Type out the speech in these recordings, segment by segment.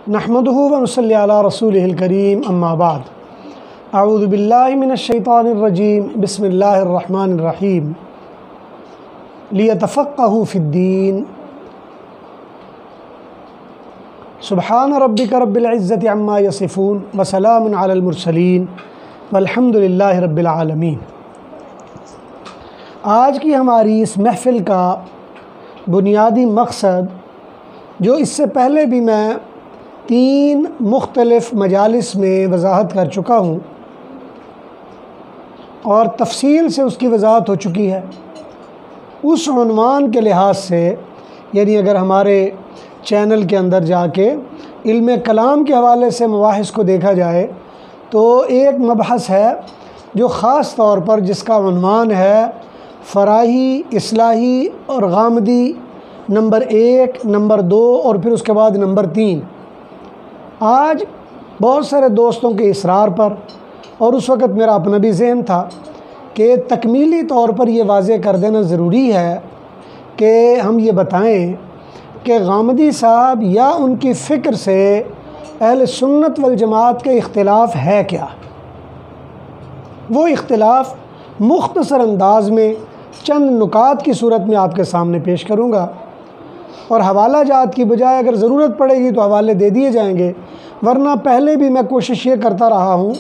نحمدہ و نصلی علی رسولہ الکریم اما بعد اعوذ باللہ من الشیطان الرجیم بسم اللہ الرحمن الرحیم لیتفقہوا فی الدین سبحان ربک رب العزت عما یصفون وسلام علی المرسلین والحمد للہ رب العالمین۔ آج کی ہماری اس محفل کا بنیادی مقصد، جو اس سے پہلے بھی میں 3 مختلف مجالس میں وضاحت کر چکا ہوں اور تفصیل سے اس کی وضاحت ہو چکی ہے، اس عنوان کے لحاظ سے، یعنی اگر ہمارے چینل کے اندر جا کے علم کلام کے حوالے سے مباحث کو دیکھا جائے تو ایک مبحث ہے جو خاص طور پر جس کا عنوان ہے فراہی، اصلاحی اور غامدی، نمبر 1، نمبر 2 اور پھر اس کے بعد نمبر 3۔ آج بہت سارے دوستوں کے اصرار پر، اور اس وقت میرا اپنا بھی ذہن تھا کہ تکمیلی طور پر یہ واضح کر دینا ضروری ہے کہ ہم یہ بتائیں کہ غامدی صاحب یا ان کی فکر سے اہل سنت والجماعت کے اختلاف ہے کیا۔ وہ اختلاف مختصر انداز میں چند نکات کی صورت میں آپ کے سامنے پیش کروں گا، اور حوالہ جات کی بجائے اگر ضرورت پڑے گی تو حوالے دے دیے جائیں گے، ورنہ پہلے بھی میں کوشش یہ کرتا رہا ہوں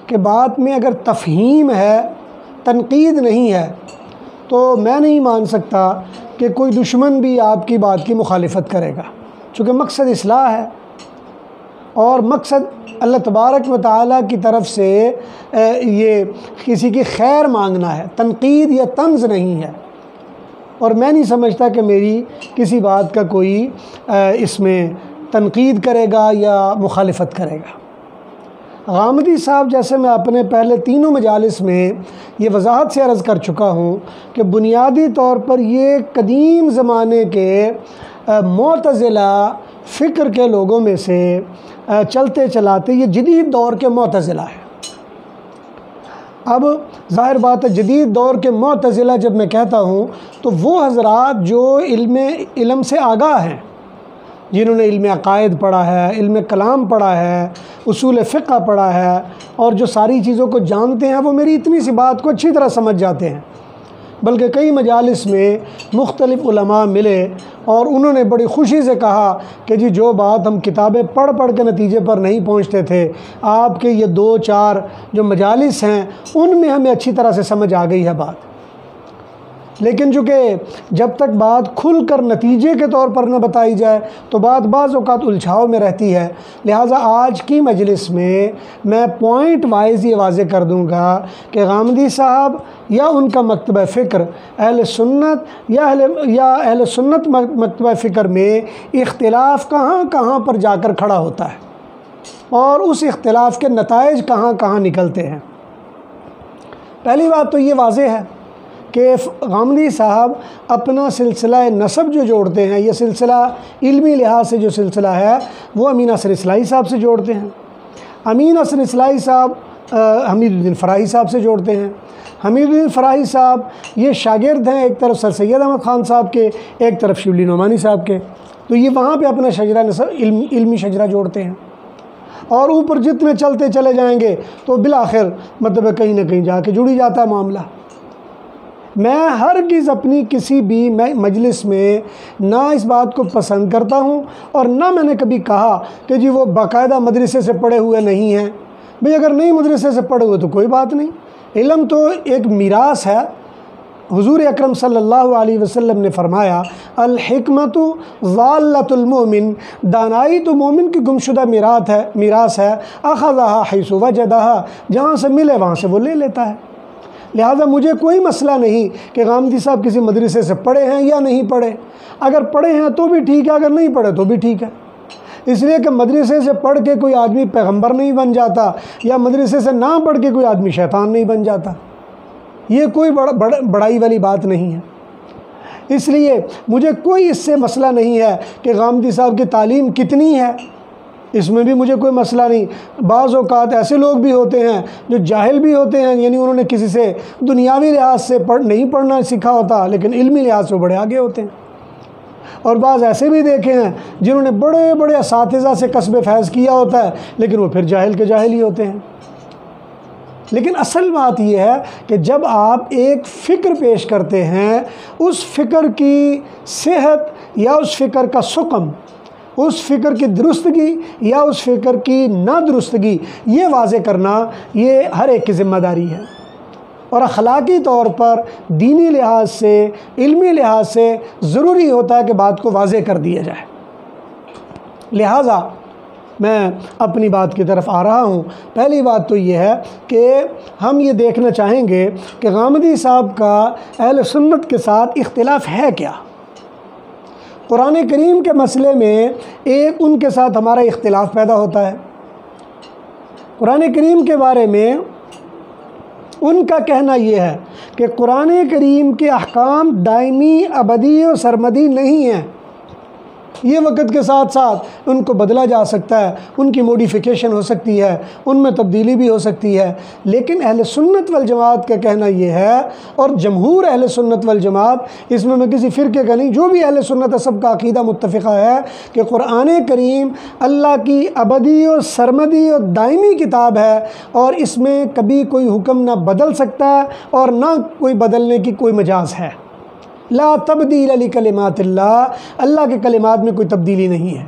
کہ بات میں اگر تفہیم ہے، تنقید نہیں ہے، تو میں نہیں مان سکتا کہ کوئی دشمن بھی آپ کی بات کی مخالفت کرے گا، چونکہ مقصد اصلاح ہے اور مقصد اللہ تبارک و تعالیٰ کی طرف سے یہ کسی کی خیر مانگنا ہے، تنقید یا طنز نہیں ہے، اور میں نہیں سمجھتا کہ میری کسی بات کا کوئی اس میں تنقید کرے گا یا مخالفت کرے گا۔ غامدی صاحب، جیسے میں اپنے پہلے 3 مجالس میں یہ وضاحت سے عرض کر چکا ہوں کہ بنیادی طور پر یہ قدیم زمانے کے معتزلہ فکر کے لوگوں میں سے چلتے چلاتے یہ جدید دور کے معتزلہ ہیں۔ اب ظاہر بات ہے، جدید دور کے معتزلہ جب میں کہتا ہوں تو وہ حضرات جو علم سے آگاہ ہیں، جنہوں نے علم عقائد پڑھا ہے، علم کلام پڑھا ہے، اصول فقہ پڑھا ہے، اور جو ساری چیزوں کو جانتے ہیں، وہ میری اتنی سی بات کو اچھی طرح سمجھ جاتے ہیں۔ بلکہ کئی مجالس میں مختلف علماء ملے اور انہوں نے بڑی خوشی سے کہا کہ جی جو بات ہم کتابیں پڑھ کے نتیجے پر نہیں پہنچتے تھے، آپ کے یہ 2-4 جو مجالس ہیں ان میں ہمیں اچھی طرح سے سمجھ آ گئی ہے بات۔ لیکن چونکہ جب تک بات کھل کر نتیجے کے طور پر نہ بتائی جائے تو بات بعض اوقات الجھاؤ میں رہتی ہے، لہٰذا آج کی مجلس میں میں پوائنٹ وائز یہ واضح کر دوں گا کہ غامدی صاحب یا ان کا مکتبہ فکر اہل سنت یا اہل سنت مکتبہ فکر میں اختلاف کہاں کہاں پر جا کر کھڑا ہوتا ہے، اور اس اختلاف کے نتائج کہاں کہاں نکلتے ہیں۔ پہلی بات تو یہ واضح ہے کہ غامدی صاحب اپنا سلسلہ نسب جو جوڑتے ہیں، یہ سلسلہ علمی لحاظ سے جو سلسلہ ہے وہ امین اصلاحی اصلاحی صاحب سے جوڑتے ہیں۔ امین اصلاحی اصلاحی صاحب حمید الدین فراہی صاحب سے جوڑتے ہیں۔ حمید الدین فراہی صاحب یہ شاگرد ہیں، ایک طرف سر سید احمد خان صاحب کے، ایک طرف شبلی نعمانی صاحب کے، تو یہ وہاں پہ اپنا شجرہ نسب علمی شجرہ جوڑتے ہیں، اور اوپر جتنے چلتے چلے جائیں گے تو بالآخر مطلب کہیں نہ کہیں جا کے جڑ ہی جاتا ہے معاملہ۔ میں ہرگز اپنی کسی بھی مجلس میں نہ اس بات کو پسند کرتا ہوں، اور نہ میں نے کبھی کہا کہ جی وہ باقاعدہ مدرسے سے پڑھے ہوئے نہیں ہیں۔ بھئی اگر نہیں مدرسے سے پڑھے ہوئے تو کوئی بات نہیں، علم تو ایک میراث ہے۔ حضور اکرم صلی اللہ علیہ وسلم نے فرمایا، الحکمت ضالۃ المؤمن، دانائی تو مومن کی گمشدہ میراث ہے، اخذھا حیث وجدھا، جہاں سے ملے وہاں سے وہ لے لیتا ہے۔ لہٰذا مجھے کوئی مسئلہ نہیں کہ غامدی صاحب کسی مدرسے سے پڑھے ہیں یا نہیں پڑھے، اگر پڑھے ہیں تو بھی ٹھیک ہے، اگر نہیں پڑھے تو بھی ٹھیک ہے، اس لیے کہ مدرسے سے پڑھ کے کوئی آدمی پیغمبر نہیں بن جاتا، یا مدرسے سے نہ پڑھ کے کوئی آدمی شیطان نہیں بن جاتا، یہ کوئی بڑائی والی بات نہیں ہے۔ اس لیے مجھے کوئی اس سے مسئلہ نہیں ہے کہ غامدی صاحب کی تعلیم کتنی ہے، اس میں بھی مجھے کوئی مسئلہ نہیں۔ بعض اوقات ایسے لوگ بھی ہوتے ہیں جو جاہل بھی ہوتے ہیں، یعنی انہوں نے کسی سے دنیاوی لحاظ سے نہیں پڑھنا سیکھا ہوتا، لیکن علمی لحاظ سے بڑے آگے ہوتے ہیں۔ اور بعض ایسے بھی دیکھے ہیں جنہوں نے بڑے بڑے اساتذہ سے کسب فیض کیا ہوتا ہے لیکن وہ پھر جاہل کے جاہل ہی ہوتے ہیں۔ لیکن اصل بات یہ ہے کہ جب آپ ایک فکر پیش کرتے ہیں، اس فکر کی صحت یا اس فکر کا سقم، اس فکر کی درستگی یا اس فکر کی نادرستگی، یہ واضح کرنا یہ ہر ایک کی ذمہ داری ہے، اور اخلاقی طور پر دینی لحاظ سے، علمی لحاظ سے ضروری ہوتا ہے کہ بات کو واضح کر دیا جائے۔ لہٰذا میں اپنی بات کی طرف آ رہا ہوں۔ پہلی بات تو یہ ہے کہ ہم یہ دیکھنا چاہیں گے کہ غامدی صاحب کا اہل سنت کے ساتھ اختلاف ہے کیا۔ قرآن کریم کے مسئلے میں ایک ان کے ساتھ ہمارا اختلاف پیدا ہوتا ہے۔ قرآن کریم کے بارے میں ان کا کہنا یہ ہے کہ قرآن کریم کے احکام دائمی، ابدی اور سرمدی نہیں ہیں، یہ وقت کے ساتھ ساتھ ان کو بدلا جا سکتا ہے، ان کی موڈیفیکیشن ہو سکتی ہے، ان میں تبدیلی بھی ہو سکتی ہے۔ لیکن اہل سنت والجماعت کا کہنا یہ ہے، اور جمہور اہل سنت والجماعت، اس میں کسی فرقے کا نہیں، جو بھی اہل سنت ہے سب کا عقیدہ متفقہ ہے کہ قرآن کریم اللہ کی ابدی اور سرمدی اور دائمی کتاب ہے، اور اس میں کبھی کوئی حکم نہ بدل سکتا ہے اور نہ کوئی بدلنے کی کوئی مجاز ہے۔ لا تبدیل لکلمات اللہ، اللہ کے کلمات میں کوئی تبدیلی نہیں ہے۔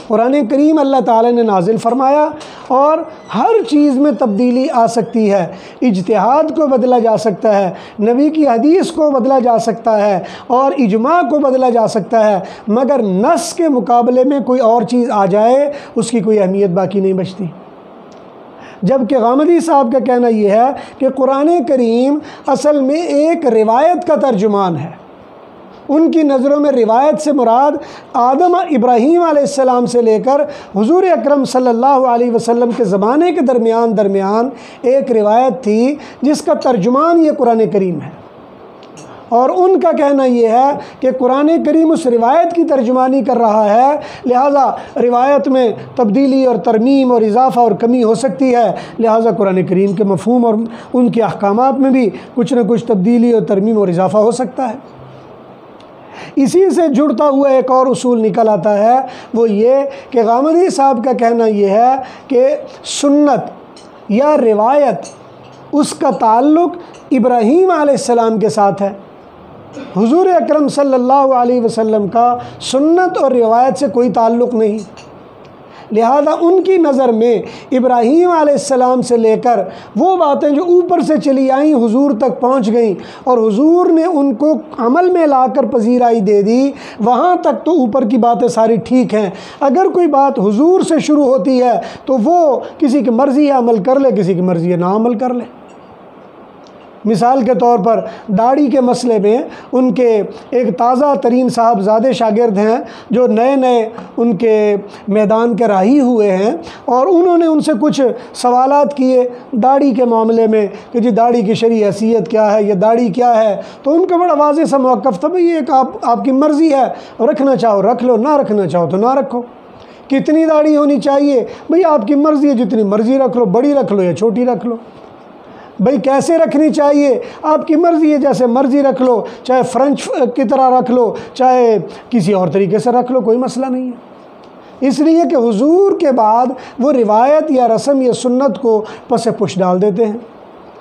قرآن کریم اللہ تعالیٰ نے نازل فرمایا، اور ہر چیز میں تبدیلی آ سکتی ہے، اجتہاد کو بدلا جا سکتا ہے، نبی کی حدیث کو بدلا جا سکتا ہے، اور اجماع کو بدلا جا سکتا ہے، مگر نص کے مقابلے میں کوئی اور چیز آ جائے اس کی کوئی اہمیت باقی نہیں بچتی۔ جبکہ غامدی صاحب کا کہنا یہ ہے کہ قرآن کریم اصل میں ایک روایت کا ترجمان ہے۔ ان کی نظروں میں روایت سے مراد آدم ابراہیم علیہ السلام سے لے کر حضور اکرم صلی اللہ علیہ وسلم کے زمانے کے درمیان ایک روایت تھی جس کا ترجمان یہ قرآن کریم ہے، اور ان کا کہنا یہ ہے کہ قرآن کریم اس روایت کی ترجمانی کر رہا ہے، لہٰذا روایت میں تبدیلی اور ترمیم اور اضافہ اور کمی ہو سکتی ہے، لہٰذا قرآن کریم کے مفہوم اور ان کے احکامات میں بھی کچھ نہ کچھ تبدیلی اور ترمیم اور اضافہ ہو سکتا ہے۔ اسی سے جڑتا ہوا ایک اور اصول نکل آتا ہے، وہ یہ کہ غامدی صاحب کا کہنا یہ ہے کہ سنت یا روایت اس کا تعلق ابراہیم علیہ السلام کے ساتھ ہے، حضور اکرم صلی اللہ علیہ وسلم کا سنت اور روایت سے کوئی تعلق نہیں۔ لہذا ان کی نظر میں ابراہیم علیہ السلام سے لے کر وہ باتیں جو اوپر سے چلی آئیں حضور تک پہنچ گئیں، اور حضور نے ان کو عمل میں لا کر پذیرائی دے دی، وہاں تک تو اوپر کی باتیں ساری ٹھیک ہیں۔ اگر کوئی بات حضور سے شروع ہوتی ہے تو وہ کسی کی مرضی ہے عمل کر لے، کسی کی مرضی ہے نہ عمل کر لے۔ مثال کے طور پر داڑھی کے مسئلے میں ان کے ایک تازہ ترین صاحبزادے شاگرد ہیں جو نئے ان کے میدان کے راہی ہوئے ہیں، اور انہوں نے ان سے کچھ سوالات کیے داڑھی کے معاملے میں کہ جی داڑھی کی شرعی حیثیت کیا ہے، یہ داڑھی کیا ہے، تو ان کا بڑا واضح سا موقف تھا، بھئی ایک آپ کی مرضی ہے، رکھنا چاہو رکھ لو، نہ رکھنا چاہو تو نہ رکھو۔ کتنی داڑھی ہونی چاہیے، بھئی آپ کی مرضی ہے، جتنی مرضی رکھ لو، بڑی رکھ لو یا چھوٹی رکھ لو۔ بھئی کیسے رکھنی چاہیے، آپ کی مرضی ہے، جیسے مرضی رکھ لو، چاہے فرنچ کی طرح رکھ لو، چاہے کسی اور طریقے سے رکھ لو، کوئی مسئلہ نہیں ہے۔ اس لیے کہ حضور کے بعد وہ روایت یا رسم یا سنت کو پس پش ڈال دیتے ہیں،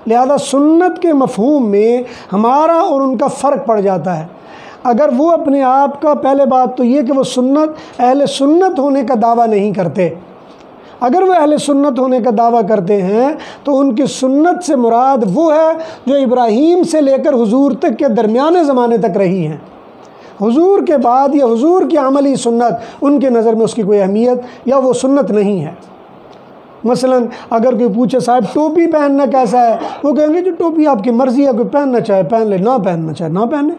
لہذا سنت کے مفہوم میں ہمارا اور ان کا فرق پڑ جاتا ہے۔ اگر وہ اپنے آپ کا، پہلے بات تو یہ کہ وہ سنت اہل سنت ہونے کا دعویٰ نہیں کرتے، اگر وہ اہل سنت ہونے کا دعویٰ کرتے ہیں تو ان کی سنت سے مراد وہ ہے جو ابراہیم سے لے کر حضور تک کے درمیانے زمانے تک رہی ہیں۔ حضور کے بعد یا حضور کی عملی سنت ان کے نظر میں اس کی کوئی اہمیت یا وہ سنت نہیں ہے۔ مثلا اگر کوئی پوچھے صاحب ٹوپی پہننا کیسا ہے، وہ کہیں گے جو ٹوپی آپ کی مرضی ہے، کوئی پہننا چاہے پہن لے، نہ پہننا چاہے نہ پہنے۔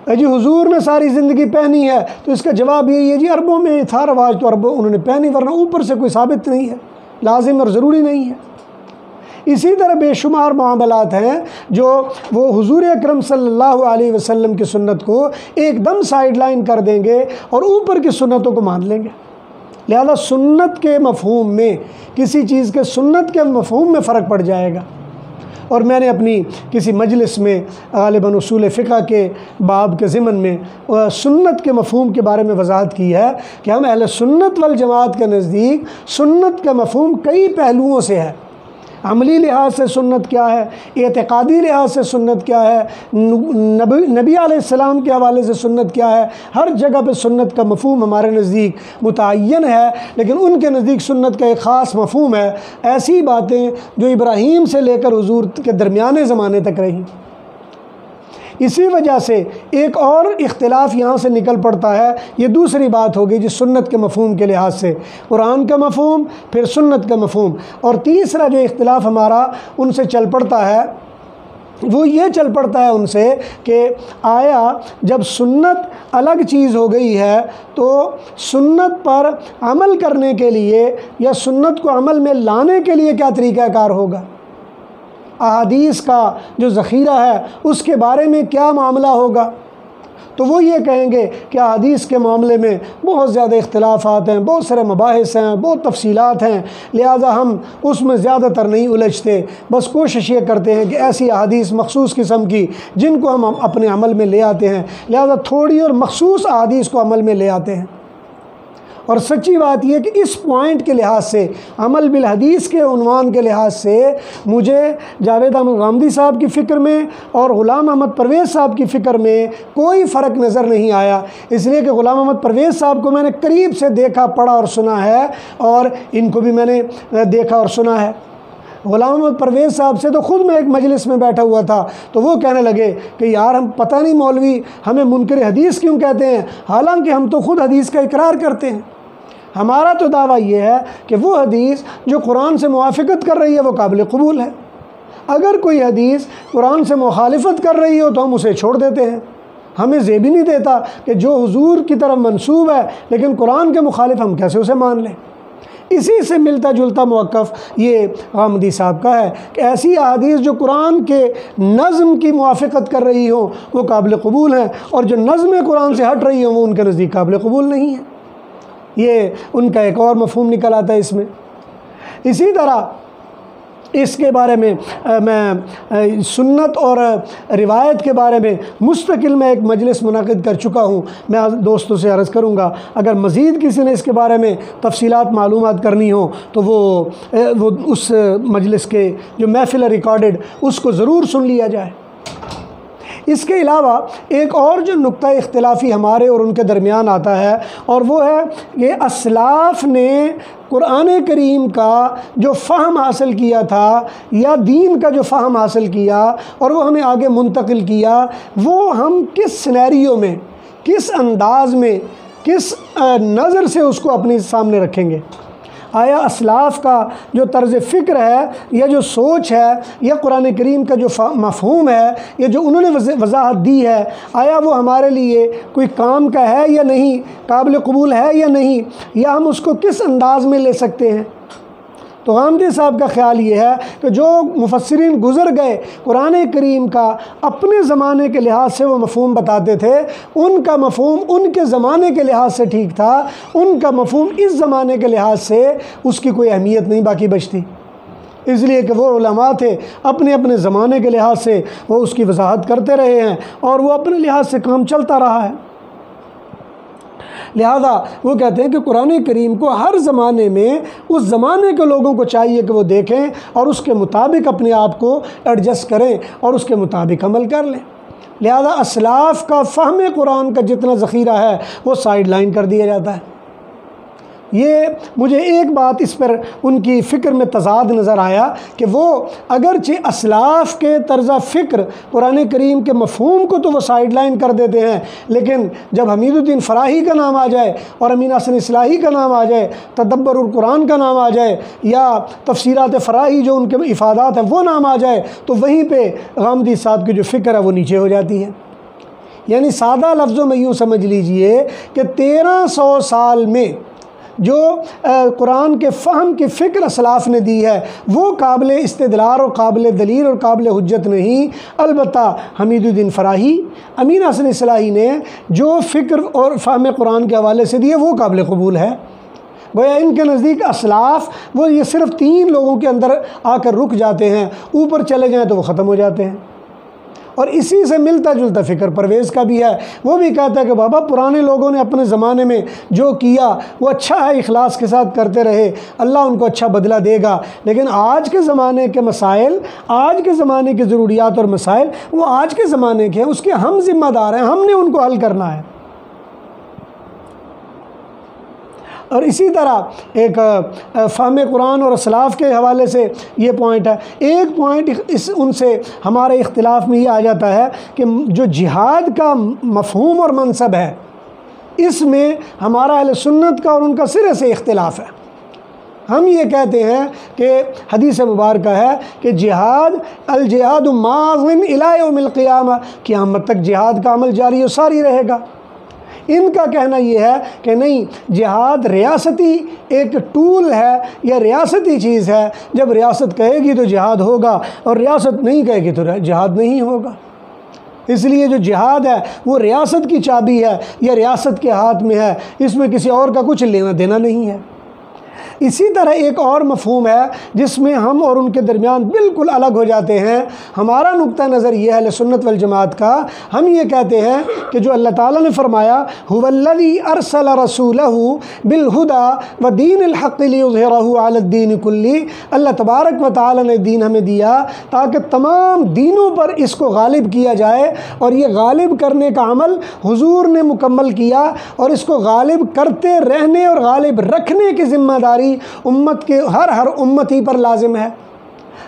جی حضور نے ساری زندگی پہنی ہے، تو اس کا جواب یہی ہے جی عربوں میں تھا رواج تو عربوں انہوں نے پہنی، ورنہ اوپر سے کوئی ثابت نہیں ہے، لازم اور ضروری نہیں ہے۔ اسی طرح بے شمار معاملات ہیں جو وہ حضور اکرم صلی اللہ علیہ وسلم کی سنت کو ایک دم سائیڈ لائن کر دیں گے اور اوپر کی سنتوں کو مان لیں گے۔ لہذا سنت کے مفہوم میں، کسی چیز کے سنت کے مفہوم میں فرق پڑ جائے گا، اور میں نے اپنی کسی مجلس میں غالباً اصول فقہ کے باب کے ضمن میں سنت کے مفہوم کے بارے میں وضاحت کی ہے کہ ہم اہل سنت والجماعت کے نزدیک سنت کا مفہوم کئی پہلوؤں سے ہے۔ عملی لحاظ سے سنت کیا ہے، اعتقادی لحاظ سے سنت کیا ہے، نبی علیہ السلام کے حوالے سے سنت کیا ہے، ہر جگہ پہ سنت کا مفہوم ہمارے نزدیک متعین ہے، لیکن ان کے نزدیک سنت کا ایک خاص مفہوم ہے، ایسی باتیں جو ابراہیم سے لے کر حضور کے درمیانے زمانے تک رہیں۔ اسی وجہ سے ایک اور اختلاف یہاں سے نکل پڑتا ہے، یہ دوسری بات ہوگی جس سنت کے مفہوم کے لحاظ سے، قرآن کا مفہوم پھر سنت کا مفہوم، اور تیسرا جو اختلاف ہمارا ان سے چل پڑتا ہے وہ یہ چل پڑتا ہے ان سے کہ آیا جب سنت الگ چیز ہو گئی ہے تو سنت پر عمل کرنے کے لیے یا سنت کو عمل میں لانے کے لیے کیا طریقہ کار ہوگا، احادیث کا جو ذخیرہ ہے اس کے بارے میں کیا معاملہ ہوگا؟ تو وہ یہ کہیں گے کہ احادیث کے معاملے میں بہت زیادہ اختلافات ہیں، بہت سارے مباحث ہیں، بہت تفصیلات ہیں، لہٰذا ہم اس میں زیادہ تر نہیں الجھتے، بس کوشش یہ کرتے ہیں کہ ایسی احادیث مخصوص قسم کی جن کو ہم اپنے عمل میں لے آتے ہیں، لہٰذا تھوڑی اور مخصوص احادیث کو عمل میں لے آتے ہیں۔ اور سچی بات یہ کہ اس پوائنٹ کے لحاظ سے، عمل بالحدیث کے عنوان کے لحاظ سے، مجھے جاوید احمد غامدی صاحب کی فکر میں اور غلام احمد پرویز صاحب کی فکر میں کوئی فرق نظر نہیں آیا، اس لیے کہ غلام احمد پرویز صاحب کو میں نے قریب سے دیکھا، پڑھا اور سنا ہے، اور ان کو بھی میں نے دیکھا اور سنا ہے۔ غلام احمد پرویز صاحب سے تو خود میں ایک مجلس میں بیٹھا ہوا تھا، تو وہ کہنے لگے کہ یار ہم پتہ نہیں مولوی ہمیں منکر حدیث کیوں کہتے ہیں، حالانکہ ہم تو خود حدیث کا اقرار کرتے ہیں۔ ہمارا تو دعویٰ یہ ہے کہ وہ حدیث جو قرآن سے موافقت کر رہی ہے وہ قابل قبول ہے، اگر کوئی حدیث قرآن سے مخالفت کر رہی ہو تو ہم اسے چھوڑ دیتے ہیں، ہمیں یہ بھی نہیں دیتا کہ جو حضور کی طرف منسوب ہے لیکن قرآن کے مخالف ہم کیسے اسے مان لیں۔ اسی سے ملتا جلتا موقف یہ غامدی صاحب کا ہے کہ ایسی احادیث جو قرآن کے نظم کی موافقت کر رہی ہوں وہ قابل قبول ہیں، اور جو نظم قرآن سے ہٹ رہی ہوں وہ ان کے نزدیک قابل قبول نہیں ہیں۔ یہ ان کا ایک اور مفہوم نکل آتا ہے اس میں۔ اسی طرح اس کے بارے میں سنت اور روایت کے بارے میں مستقل میں ایک مجلس منعقد کر چکا ہوں، میں دوستوں سے عرض کروں گا اگر مزید کسی نے اس کے بارے میں تفصیلات معلومات کرنی ہو تو وہ اس مجلس کے جو محفل ہے ریکارڈڈ اس کو ضرور سن لیا جائے۔ اس کے علاوہ ایک اور جو نقطہ اختلافی ہمارے اور ان کے درمیان آتا ہے، اور وہ ہے کہ اسلاف نے قرآن کریم کا جو فہم حاصل کیا تھا یا دین کا جو فہم حاصل کیا اور وہ ہمیں آگے منتقل کیا، وہ ہم کس سینیریو میں، کس انداز میں، کس نظر سے اس کو اپنے سامنے رکھیں گے؟ آیا اسلاف کا جو طرز فکر ہے یا جو سوچ ہے یا قرآن کریم کا جو مفہوم ہے یا جو انہوں نے وضاحت دی ہے، آیا وہ ہمارے لیے کوئی کام کا ہے یا نہیں، قابل قبول ہے یا نہیں، یا ہم اس کو کس انداز میں لے سکتے ہیں؟ تو غامدی صاحب کا خیال یہ ہے کہ جو مفسرین گزر گئے قرآن کریم کا اپنے زمانے کے لحاظ سے وہ مفہوم بتاتے تھے، ان کا مفہوم ان کے زمانے کے لحاظ سے ٹھیک تھا، ان کا مفہوم اس زمانے کے لحاظ سے اس کی کوئی اہمیت نہیں باقی بچتی، اس لیے کہ وہ علماء تھے اپنے اپنے زمانے کے لحاظ سے وہ اس کی وضاحت کرتے رہے ہیں اور وہ اپنے لحاظ سے کام چلتا رہا ہے۔ لہذا وہ کہتے ہیں کہ قرآن کریم کو ہر زمانے میں اس زمانے کے لوگوں کو چاہیے کہ وہ دیکھیں اور اس کے مطابق اپنے آپ کو ایڈجسٹ کریں اور اس کے مطابق عمل کر لیں۔ لہذا اسلاف کا فہم قرآن کا جتنا ذخیرہ ہے وہ سائیڈ لائن کر دیا جاتا ہے۔ یہ مجھے ایک بات اس پر ان کی فکر میں تضاد نظر آیا کہ وہ اگرچہ اسلاف کے طرز فکر قرآن کریم کے مفہوم کو تو وہ سائیڈ لائن کر دیتے ہیں، لیکن جب حمید الدین فراہی کا نام آ جائے اور امین حسن اصلاحی کا نام آ جائے، تدبر القرآن کا نام آ جائے یا تفسیرات فراہی جو ان کے افادات ہیں وہ نام آ جائے، تو وہیں پہ غامدی صاحب کی جو فکر ہے وہ نیچے ہو جاتی ہے۔ یعنی سادہ لفظوں میں یوں سمجھ لیجئے کہ 1300 سال میں جو قرآن کے فہم کی فکر اسلاف نے دی ہے وہ قابل استدلال اور قابل دلیل اور قابل حجت نہیں، البتہ حمید الدین فراہی، امین حسن اصلاحی نے جو فکر اور فہم قرآن کے حوالے سے دی ہے وہ قابل قبول ہے۔ گویا ان کے نزدیک اسلاف وہ یہ صرف 3 لوگوں کے اندر آ کر رک جاتے ہیں، اوپر چلے جائیں تو وہ ختم ہو جاتے ہیں۔ اور اسی سے ملتا جلتا فکر پرویز کا بھی ہے، وہ بھی کہتا ہے کہ بابا پرانے لوگوں نے اپنے زمانے میں جو کیا وہ اچھا ہے، اخلاص کے ساتھ کرتے رہے، اللہ ان کو اچھا بدلہ دے گا، لیکن آج کے زمانے کے مسائل، آج کے زمانے کی ضروریات اور مسائل وہ آج کے زمانے کے ہیں، اس کے ہم ذمہ دار ہیں، ہم نے ان کو حل کرنا ہے۔ اور اسی طرح ایک فہم قرآن اور اسلاف کے حوالے سے یہ پوائنٹ ہے۔ ایک پوائنٹ ان سے ہمارے اختلاف میں یہ آ جاتا ہے کہ جو جہاد کا مفہوم اور منصب ہے، اس میں ہمارا اہل سنت کا اور ان کا سرے سے اختلاف ہے۔ ہم یہ کہتے ہیں کہ حدیث مبارکہ ہے کہ الجہاد ماضٍ الی یوم القیامہ، قیامت تک جہاد کا عمل جاری و ساری رہے گا۔ ان کا کہنا یہ ہے کہ نہیں، جہاد ریاستی ایک ٹول ہے یا ریاستی چیز ہے، جب ریاست کہے گی تو جہاد ہوگا اور ریاست نہیں کہے گی تو جہاد نہیں ہوگا۔ اس لیے جو جہاد ہے وہ ریاست کی چابی ہے یا ریاست کے ہاتھ میں ہے، اس میں کسی اور کا کچھ لینا دینا نہیں ہے۔ اسی طرح ایک اور مفہوم ہے جس میں ہم اور ان کے درمیان بالکل الگ ہو جاتے ہیں۔ ہمارا نقطہ نظر یہ ہے اہل سنت والجماعت کا، ہم یہ کہتے ہیں کہ جو اللہ تعالیٰ نے فرمایا هو الذی ارسل رسولہ بالہدی ودین الحق لیظہرہ علی الدین کلہ، اللہ تبارک و تعالیٰ نے دین ہمیں دیا تاکہ تمام دینوں پر اس کو غالب کیا جائے، اور یہ غالب کرنے کا عمل حضور نے مکمل کیا، اور اس کو غالب کرتے رہنے اور غالب رکھنے کی ذمہ داری امت کے ہر امتی پر لازم ہے۔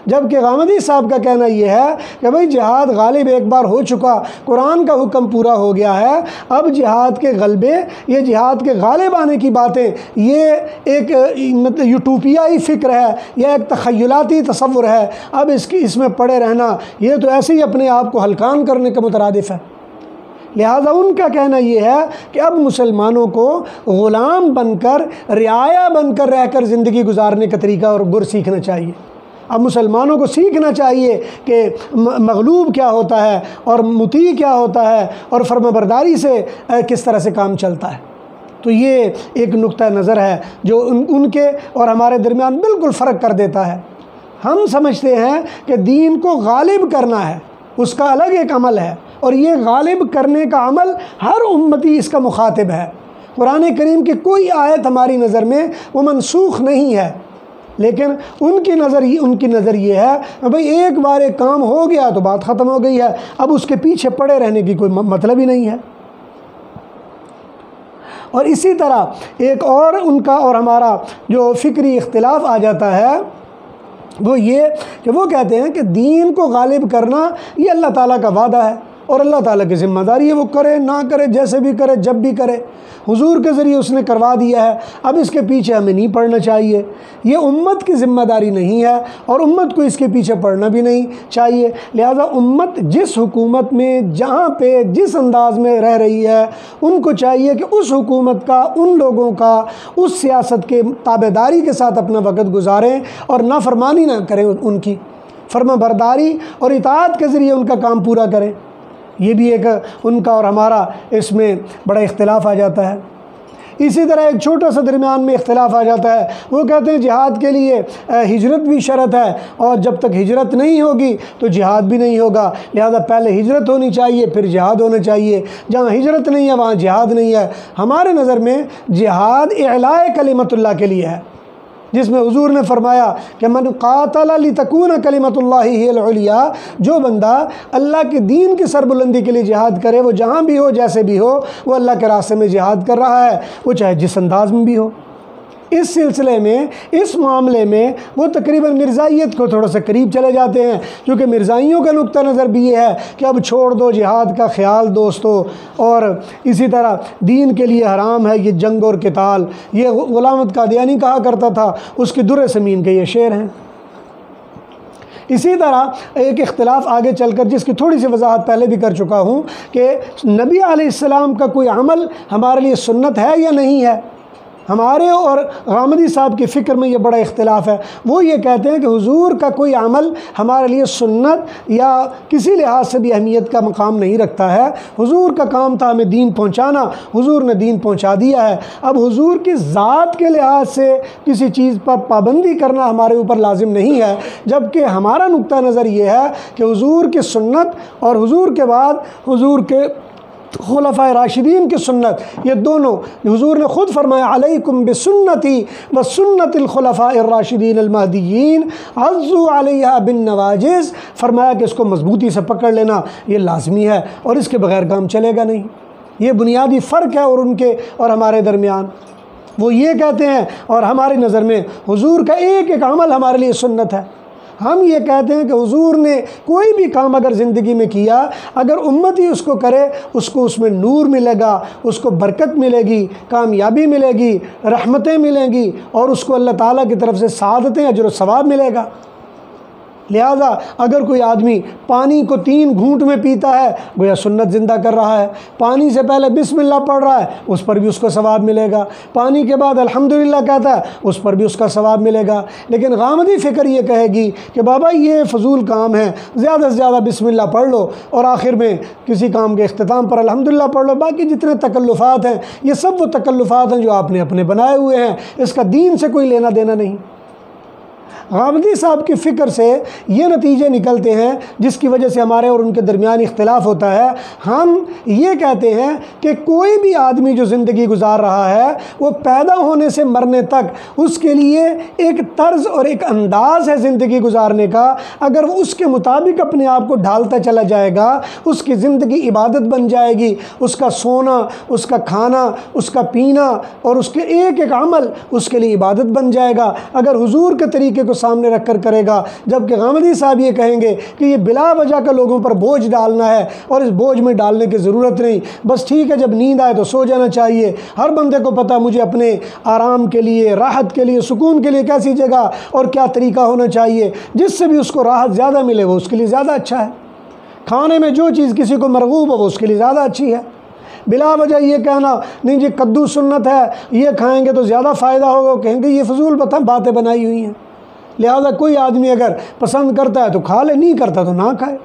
جبکہ غامدی صاحب کا کہنا یہ ہے کہ بھئی جہاد غالب ایک بار ہو چکا، قرآن کا حکم پورا ہو گیا ہے، اب جہاد کے غلبے، یہ جہاد کے غالب آنے کی باتیں، یہ ایک یوٹوپیائی فکر ہے یا ایک تخیلاتی تصور ہے، اب اس میں پڑے رہنا یہ تو ایسے ہی اپنے آپ کو ہلکان کرنے کے مترادف ہے۔ لہٰذا ان کا کہنا یہ ہے کہ اب مسلمانوں کو غلام بن کر، رعایا بن کر رہ کر زندگی گزارنے کا طریقہ اور گر سیکھنا چاہیے۔ اب مسلمانوں کو سیکھنا چاہیے کہ مغلوب کیا ہوتا ہے اور مطیع کیا ہوتا ہے اور فرمانبرداری سے کس طرح سے کام چلتا ہے۔ تو یہ ایک نقطہ نظر ہے جو ان کے اور ہمارے درمیان بالکل فرق کر دیتا ہے۔ ہم سمجھتے ہیں کہ دین کو غالب کرنا ہے، اس کا الگ ایک عمل ہے، اور یہ غالب کرنے کا عمل ہر امتی اس کا مخاطب ہے۔ قرآن کریم کی کوئی آیت ہماری نظر میں وہ منسوخ نہیں ہے، لیکن ان کی نظر یہ ہے کہ بھئی ایک بار ایک کام ہو گیا تو بات ختم ہو گئی ہے، اب اس کے پیچھے پڑے رہنے کی کوئی مطلب ہی نہیں ہے۔ اور اسی طرح ایک اور ان کا اور ہمارا جو فکری اختلاف آ جاتا ہے وہ یہ کہ وہ کہتے ہیں کہ دین کو غالب کرنا یہ اللہ تعالیٰ کا وعدہ ہے اور اللہ تعالیٰ کی ذمہ داری ہے، وہ کرے نہ کرے، جیسے بھی کرے، جب بھی کرے، حضور کے ذریعے اس نے کروا دیا ہے، اب اس کے پیچھے ہمیں نہیں پڑنا چاہیے، یہ امت کی ذمہ داری نہیں ہے اور امت کو اس کے پیچھے پڑنا بھی نہیں چاہیے۔ لہذا امت جس حکومت میں جہاں پہ جس انداز میں رہ رہی ہے، ان کو چاہیے کہ اس حکومت کا، ان لوگوں کا، اس سیاست کے تابع داری کے ساتھ اپنا وقت گزاریں اور نافرمانی نہ کریں، ان کی فرما برداری اور اطاعت کے ذریعے ان کا کام پورا کریں۔ یہ بھی ایک ان کا اور ہمارا اس میں بڑا اختلاف آ جاتا ہے۔ اسی طرح ایک چھوٹا سا درمیان میں اختلاف آ جاتا ہے، وہ کہتے ہیں جہاد کے لیے ہجرت بھی شرط ہے، اور جب تک ہجرت نہیں ہوگی تو جہاد بھی نہیں ہوگا، لہذا پہلے ہجرت ہونی چاہیے پھر جہاد ہونا چاہیے، جہاں ہجرت نہیں ہے وہاں جہاد نہیں ہے۔ ہمارے نظر میں جہاد اعلاء کلمت اللہ کے لیے ہے، جس میں حضور نے فرمایا کہ من قاتل لتکون کلمت اللہ ہی العلیٰ، جو بندہ اللہ کے دین کی سربلندی کے لیے جہاد کرے، وہ جہاں بھی ہو، جیسے بھی ہو، وہ اللہ کے راستے میں جہاد کر رہا ہے، وہ چاہے جس انداز میں بھی ہو۔ اس سلسلے میں، اس معاملے میں وہ تقریباً مرزائیت کو تھوڑا سا قریب چلے جاتے ہیں، کیونکہ مرزائیوں کا نقطہ نظر بھی یہ ہے کہ اب چھوڑ دو جہاد کا خیال دوستو، اور اسی طرح دین کے لیے حرام ہے یہ جنگ اور قتال۔ یہ غلام احمد قادیانی کہا کرتا تھا، اس کی در سمین کے یہ شعر ہیں۔ اسی طرح ایک اختلاف آگے چل کر جس کی تھوڑی سی وضاحت پہلے بھی کر چکا ہوں کہ نبی علیہ السلام کا کوئی عمل ہمارے لیے سنت ہے یا نہیں ہے۔ ہمارے اور غامدی صاحب کی فکر میں یہ بڑا اختلاف ہے۔ وہ یہ کہتے ہیں کہ حضور کا کوئی عمل ہمارے لیے سنت یا کسی لحاظ سے بھی اہمیت کا مقام نہیں رکھتا ہے۔ حضور کا کام تھا ہمیں دین پہنچانا، حضور نے دین پہنچا دیا ہے۔ اب حضور کی ذات کے لحاظ سے کسی چیز پر پابندی کرنا ہمارے اوپر لازم نہیں ہے، جبکہ ہمارا نقطہ نظر یہ ہے کہ حضور کی سنت اور حضور کے بعد حضور کے خلفائے راشدین کی سنت، یہ دونوں حضور نے خود فرمایا علیکم بسنتی و سنت الخلفاء الراشدین المہدیین عضوا علیہا بالنواجذ، فرمایا کہ اس کو مضبوطی سے پکڑ لینا یہ لازمی ہے اور اس کے بغیر کام چلے گا نہیں۔ یہ بنیادی فرق ہے اور ان کے اور ہمارے درمیان۔ وہ یہ کہتے ہیں اور ہماری نظر میں حضور کا ایک ایک عمل ہمارے لیے سنت ہے۔ ہم یہ کہتے ہیں کہ حضور نے کوئی بھی کام اگر زندگی میں کیا، اگر امتی اس کو کرے، اس کو اس میں نور ملے گا، اس کو برکت ملے گی، کامیابی ملے گی، رحمتیں ملیں گی اور اس کو اللہ تعالیٰ کی طرف سے سعادتیں، اجر و ثواب ملے گا۔ لہٰذا اگر کوئی آدمی پانی کو 3 گھونٹ میں پیتا ہے، گویا سنت زندہ کر رہا ہے۔ پانی سے پہلے بسم اللہ پڑھ رہا ہے، اس پر بھی اس کو ثواب ملے گا۔ پانی کے بعد الحمدللہ کہتا ہے، اس پر بھی اس کا ثواب ملے گا۔ لیکن غامدی فکر یہ کہے گی کہ بابا یہ فضول کام ہے، زیادہ سے زیادہ بسم اللہ پڑھ لو اور آخر میں کسی کام کے اختتام پر الحمدللہ پڑھ لو، باقی جتنے تکلفات ہیں یہ سب وہ تکلفات ہیں جو آپ نے اپنے بنائے ہوئے ہیں، اس کا دین سے کوئی لینا دینا نہیں۔ غامدی صاحب کی فکر سے یہ نتیجے نکلتے ہیں جس کی وجہ سے ہمارے اور ان کے درمیان اختلاف ہوتا ہے۔ ہم یہ کہتے ہیں کہ کوئی بھی آدمی جو زندگی گزار رہا ہے وہ پیدا ہونے سے مرنے تک اس کے لیے ایک طرز اور ایک انداز ہے زندگی گزارنے کا۔ اگر وہ اس کے مطابق اپنے آپ کو ڈھالتا چلا جائے گا، اس کی زندگی عبادت بن جائے گی۔ اس کا سونا، اس کا کھانا، اس کا پینا اور اس کے ایک ایک عمل اس کے لیے عبادت بن جائے گا اگر حضور کے طریقے کو سامنے رکھ کر کرے گا۔ جبکہ غامدی صاحب یہ کہیں گے کہ یہ بلا وجہ کا لوگوں پر بوجھ ڈالنا ہے اور اس بوجھ میں ڈالنے کی ضرورت نہیں۔ بس ٹھیک ہے، جب نیند آئے تو سو جانا چاہیے۔ ہر بندے کو پتہ مجھے اپنے آرام کے لیے، راحت کے لیے، سکون کے لیے کیسی جگہ اور کیا طریقہ ہونا چاہیے، جس سے بھی اس کو راحت زیادہ ملے وہ اس کے لیے زیادہ اچھا ہے۔ کھانے میں جو چیز کسی کو مرغوب ہو وہ اس کے لیے زیادہ اچھی ہے۔ بلا وجہ یہ کہنا نہیں جی کدو سنت ہے، یہ کھائیں گے تو زیادہ فائدہ ہوگا، کہیں گے یہ فضول باتیں بنائی ہوئی ہیں۔ لہذا کوئی آدمی اگر پسند کرتا ہے تو کھا لے، نہیں کرتا تو نہ کھائے۔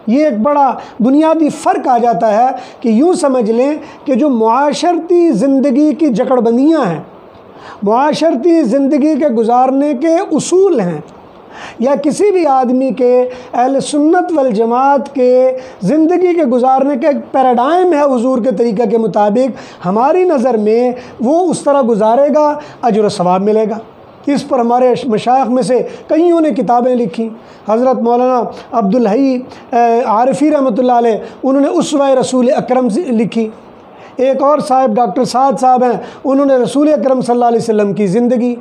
یہ ایک بڑا بنیادی فرق آ جاتا ہے کہ یوں سمجھ لیں کہ جو معاشرتی زندگی کی جکڑ بندیاں ہیں، معاشرتی زندگی کے گزارنے کے اصول ہیں، یا کسی بھی آدمی کے اہل سنت والجماعت کے زندگی کے گزارنے کا ایک پیراڈائم ہے حضور کے طریقہ کے مطابق، ہماری نظر میں وہ اس طرح گزارے گا، اجر و ثواب ملے گا۔ اس پر ہمارے مشائخ میں سے کئیوں نے کتابیں لکھی۔ حضرت مولانا عبدالحی عارفی رحمۃ اللہ علیہ، انہوں نے اسوہ رسول اکرم لکھی۔ ایک اور صاحب ڈاکٹر سعد صاحب ہیں، انہوں نے رسول اکرم صلی اللہ علیہ وسلم کی زندگی۔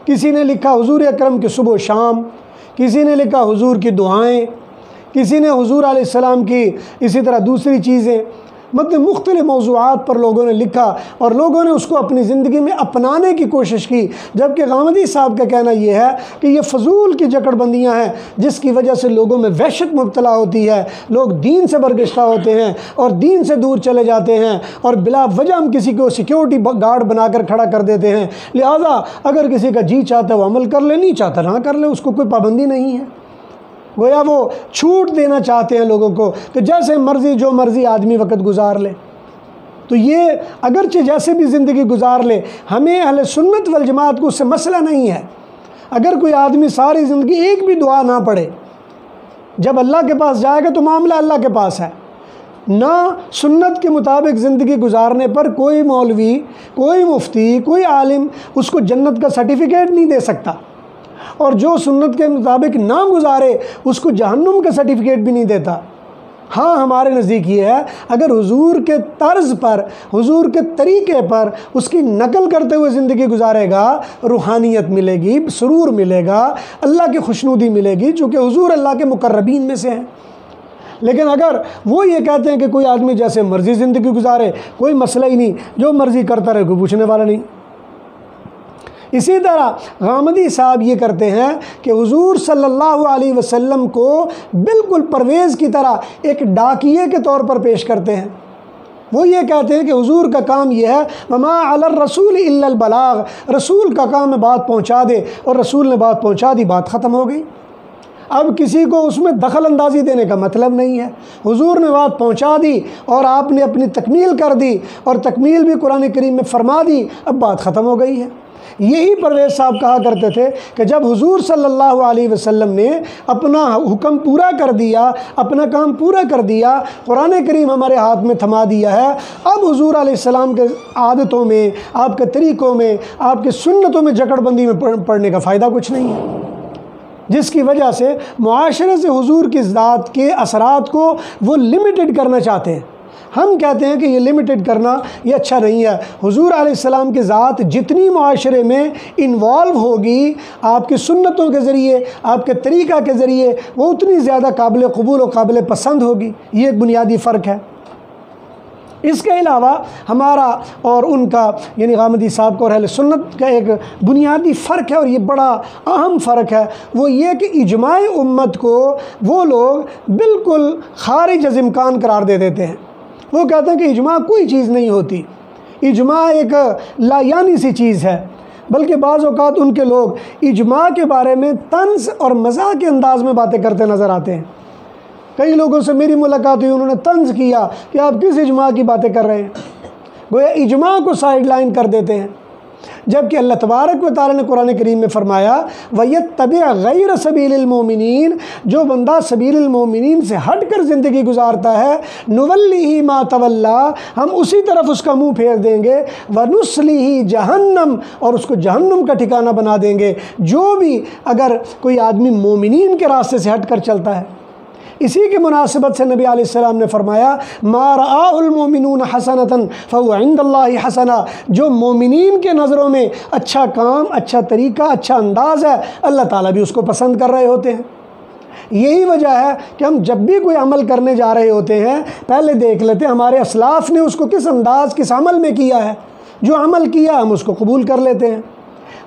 کسی نے لکھا حضور اکرم کی صبح و شام، کسی نے لکھا حضور کی دعائیں، کسی نے حضور علیہ السلام کی اسی طرح دوسری چیزیں، مطلب مختلف موضوعات پر لوگوں نے لکھا اور لوگوں نے اس کو اپنی زندگی میں اپنانے کی کوشش کی۔ جبکہ غامدی صاحب کا کہنا یہ ہے کہ یہ فضول کی جکڑ بندیاں ہیں جس کی وجہ سے لوگوں میں وحشت مبتلا ہوتی ہے، لوگ دین سے برگشتہ ہوتے ہیں اور دین سے دور چلے جاتے ہیں، اور بلا وجہ ہم کسی کو سیکیورٹی گارڈ بنا کر کھڑا کر دیتے ہیں۔ لہٰذا اگر کسی کا جی چاہتا ہے وہ عمل کر لے، نہیں چاہتا نہ کر لے، اس کو کوئی پابندی نہیں ہے۔ گویا وہ چھوٹ دینا چاہتے ہیں لوگوں کو کہ جیسے مرضی جو مرضی آدمی وقت گزار لے۔ تو یہ اگرچہ جیسے بھی زندگی گزار لے، ہمیں اہل سنت والجماعت کو اس سے مسئلہ نہیں ہے۔ اگر کوئی آدمی ساری زندگی ایک بھی دعا نہ پڑھے، جب اللہ کے پاس جائے گا تو معاملہ اللہ کے پاس ہے۔ نہ سنت کے مطابق زندگی گزارنے پر کوئی مولوی، کوئی مفتی، کوئی عالم اس کو جنت کا سرٹیفکیٹ نہیں دے سکتا، اور جو سنت کے مطابق نہ گزارے اس کو جہنم کا سرٹیفکیٹ بھی نہیں دیتا۔ ہاں ہمارے نزدیک یہ ہے اگر حضور کے طرز پر، حضور کے طریقے پر اس کی نقل کرتے ہوئے زندگی گزارے گا، روحانیت ملے گی، سرور ملے گا، اللہ کی خوشنودی ملے گی، چونکہ حضور اللہ کے مقربین میں سے ہیں۔ لیکن اگر وہ یہ کہتے ہیں کہ کوئی آدمی جیسے مرضی زندگی گزارے، کوئی مسئلہ ہی نہیں، جو مرضی کرتا رہے، کوئی پوچھنے والا نہیں۔ اسی طرح غامدی صاحب یہ کرتے ہیں کہ حضور صلی اللہ علیہ وسلم کو بالکل پرویز کی طرح ایک ڈاکیے کے طور پر پیش کرتے ہیں۔ وہ یہ کہتے ہیں کہ حضور کا کام یہ ہے وما علی الرسول الا البلاغ، رسول کا کام ہے بات پہنچا دے، اور رسول نے بات پہنچا دی، بات ختم ہو گئی۔ اب کسی کو اس میں دخل اندازی دینے کا مطلب نہیں ہے، حضور نے بات پہنچا دی اور آپ نے اپنی تکمیل کر دی، اور تکمیل بھی قرآن کریم میں فرما دی، اب بات ختم ہو گئی ہے۔ یہی پرویز صاحب کہا کرتے تھے کہ جب حضور صلی اللہ علیہ وسلم نے اپنا حکم پورا کر دیا، اپنا کام پورا کر دیا، قرآن کریم ہمارے ہاتھ میں تھما دیا ہے، اب حضور علیہ السلام کے عادتوں میں، آپ کے طریقوں میں، آپ کے سنتوں میں جکڑ بندی میں پڑھنے کا فائدہ کچھ نہیں ہے، جس کی وجہ سے معاشرے سے حضور کی ذات کے اثرات کو وہ لمیٹڈ کرنا چاہتے ہیں۔ ہم کہتے ہیں کہ یہ لمیٹڈ کرنا یہ اچھا نہیں ہے۔ حضور علیہ السلام کی ذات جتنی معاشرے میں انوالو ہوگی آپ کی سنتوں کے ذریعے، آپ کے طریقہ کے ذریعے، وہ اتنی زیادہ قابل قبول و قابل پسند ہوگی۔ یہ ایک بنیادی فرق ہے۔ اس کے علاوہ ہمارا اور ان کا یعنی غامدی صاحب کا اور اہل سنت کا ایک بنیادی فرق ہے، اور یہ بڑا اہم فرق ہے، وہ یہ کہ اجماع امت کو وہ لوگ بالکل خارج از امکان قرار دے دیتے ہیں۔ وہ کہتے ہیں کہ اجماع کوئی چیز نہیں ہوتی، اجماع ایک لا یعنی سی چیز ہے، بلکہ بعض اوقات ان کے لوگ اجماع کے بارے میں طنز اور مزاح کے انداز میں باتیں کرتے نظر آتے ہیں۔ کئی لوگوں سے میری ملاقات ہوئی، انہوں نے طنز کیا کہ آپ کس اجماع کی باتیں کر رہے ہیں، گویا اجماع کو سائیڈ لائن کر دیتے ہیں، جبکہ اللہ تبارک و تعالیٰ نے قرآن کریم میں فرمایا وَيَتَّبِعْ غَيْرَ سَبِيلِ الْمُؤْمِنِينَ، جو بندہ سبیل المؤمنین سے ہٹ کر زندگی گزارتا ہے نُوَلِّهِ مَا تَوَلَّى، ہم اسی طرف اس کا منہ پھیر دیں گے، وَنُصْلِهِ جَهَنَّمَ، اور اس کو جہنم کا ٹھکانہ بنا دیں گے۔ جو بھی اگر کوئی آدمی مومنین کے راستے سے ہٹ کر چلتا ہے، اسی کی مناسبت سے نبی علیہ السلام نے فرمایا ما رآہ المؤمنون حسنۃ فهو عند اللہ حسنہ، جو مومنین کے نظروں میں اچھا کام، اچھا طریقہ، اچھا انداز ہے، اللہ تعالیٰ بھی اس کو پسند کر رہے ہوتے ہیں۔ یہی وجہ ہے کہ ہم جب بھی کوئی عمل کرنے جا رہے ہوتے ہیں پہلے دیکھ لیتے ہیں ہمارے اسلاف نے اس کو کس انداز، کس عمل میں کیا ہے، جو عمل کیا ہم اس کو قبول کر لیتے ہیں۔